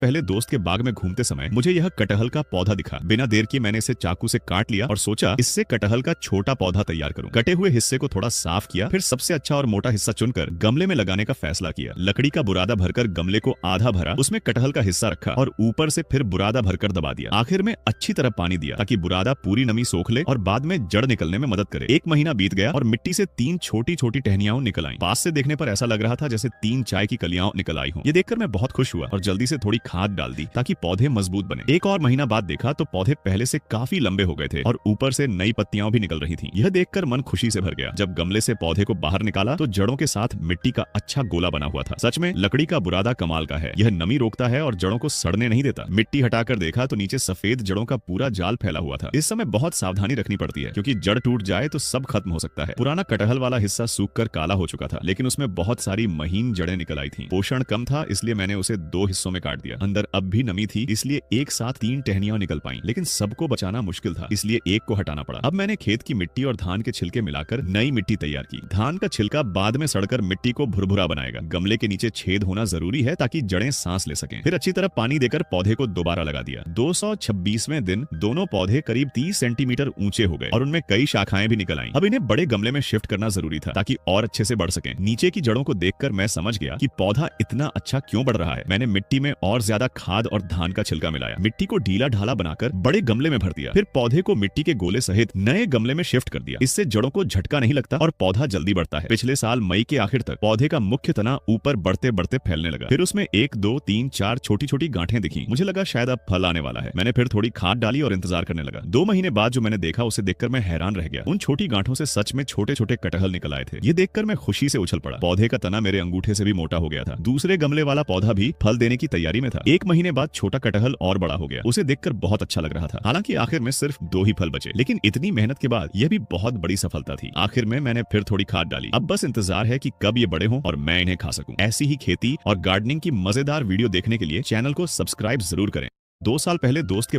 पहले दोस्त के बाग में घूमते समय मुझे यह कटहल का पौधा दिखा। बिना देर किए मैंने इसे चाकू से काट लिया और सोचा इससे कटहल का छोटा पौधा तैयार करूं। कटे हुए हिस्से को थोड़ा साफ किया, फिर सबसे अच्छा और मोटा हिस्सा चुनकर गमले में लगाने का फैसला किया। लकड़ी का बुरादा भरकर गमले को आधा भरा, उसमें कटहल का हिस्सा रखा और ऊपर से फिर बुरादा भरकर दबा दिया। आखिर में अच्छी तरह पानी दिया ताकि बुरादा पूरी नमी सोख ले और बाद में जड़ निकलने में मदद करे। 1 महीना बीत गया और मिट्टी से 3 छोटी छोटी टहनियां निकल आईं। पास से देखने पर ऐसा लग रहा था जैसे 3 चाय की कलियां निकल आई हों। ये देखकर मैं बहुत खुश हुआ और जल्दी से थोड़ी खाद डाल दी ताकि पौधे मजबूत बने। 1 और महीना बाद देखा तो पौधे पहले से काफी लंबे हो गए थे और ऊपर से नई पत्तियां भी निकल रही थीं। यह देखकर मन खुशी से भर गया। जब गमले से पौधे को बाहर निकाला तो जड़ों के साथ मिट्टी का अच्छा गोला बना हुआ था। सच में लकड़ी का बुरादा कमाल का है। यह नमी रोकता है और जड़ों को सड़ने नहीं देता। मिट्टी हटाकर देखा तो नीचे सफेद जड़ों का पूरा जाल फैला हुआ था। इस समय बहुत सावधानी रखनी पड़ती है क्योंकि जड़ टूट जाए तो सब खत्म हो सकता है। पुराना कटहल वाला हिस्सा सूखकर काला हो चुका था, लेकिन उसमें बहुत सारी महीन जड़ें निकल आई थीं। पोषण कम था, इसलिए मैंने उसे 2 हिस्सों में काट दिया। अंदर अब भी नमी थी, इसलिए एक साथ 3 टहनियां निकल पाईं, लेकिन सबको बचाना मुश्किल था, इसलिए एक को हटाना पड़ा। अब मैंने खेत की मिट्टी और धान के छिलके मिलाकर नई मिट्टी तैयार की। धान का छिलका बाद में सड़कर मिट्टी को भुरभुरा बनाएगा। गमले के नीचे छेद होना जरूरी है ताकि जड़ें सांस ले सकें। फिर अच्छी तरह पानी देकर पौधे को दोबारा लगा दिया। 226वें दिन दोनों पौधे करीब 30 सेंटीमीटर ऊंचे हो गए और उनमें कई शाखाएं भी निकल आईं। अब इन्हें बड़े गमले में शिफ्ट करना जरूरी था ताकि और अच्छे से बढ़ सकें। नीचे की जड़ों को देखकर मैं समझ गया कि पौधा इतना अच्छा क्यों बढ़ रहा है। मैंने मिट्टी में और ज्यादा खाद और धान का छिलका मिलाया। मिट्टी को ढीला ढाला बनाकर बड़े गमले में भर दिया। फिर पौधे को मिट्टी के गोले सहित नए गमले में शिफ्ट कर दिया। इससे जड़ों को झटका नहीं लगता और पौधा जल्दी बढ़ता है। पिछले साल मई के आखिर तक पौधे का मुख्य तना ऊपर बढ़ते बढ़ते फैलने लगा। फिर उसमें 1 2 3 4 छोटी छोटी गांठें दिखी। मुझे लगा शायद अब फल आने वाला है। मैंने फिर थोड़ी खाद डाली और इंतजार करने लगा। 2 महीने बाद जो मैंने देखा उसे देखकर मैं हैरान रह गया। उन छोटी गांठों से सच में छोटे छोटे कटहल निकल आए थे। ये देखकर मैं खुशी से उछल पड़ा। पौधे का तना मेरे अंगूठे से भी मोटा हो गया था। दूसरे गमले वाला पौधा भी फल देने की तैयारी में था। 1 महीने बाद छोटा कटहल और बड़ा हो गया। उसे देखकर बहुत अच्छा लग रहा था। हालांकि आखिर में सिर्फ 2 ही फल बचे, लेकिन इतनी मेहनत के बाद यह भी बहुत बड़ी सफलता थी। आखिर में मैंने फिर थोड़ी खाद डाली। अब बस इंतजार है कि कब ये बड़े हों और मैं इन्हें खा सकूं। ऐसी ही खेती और गार्डनिंग की मजेदार वीडियो देखने के लिए चैनल को सब्सक्राइब जरूर करें। 2 साल पहले दोस्त के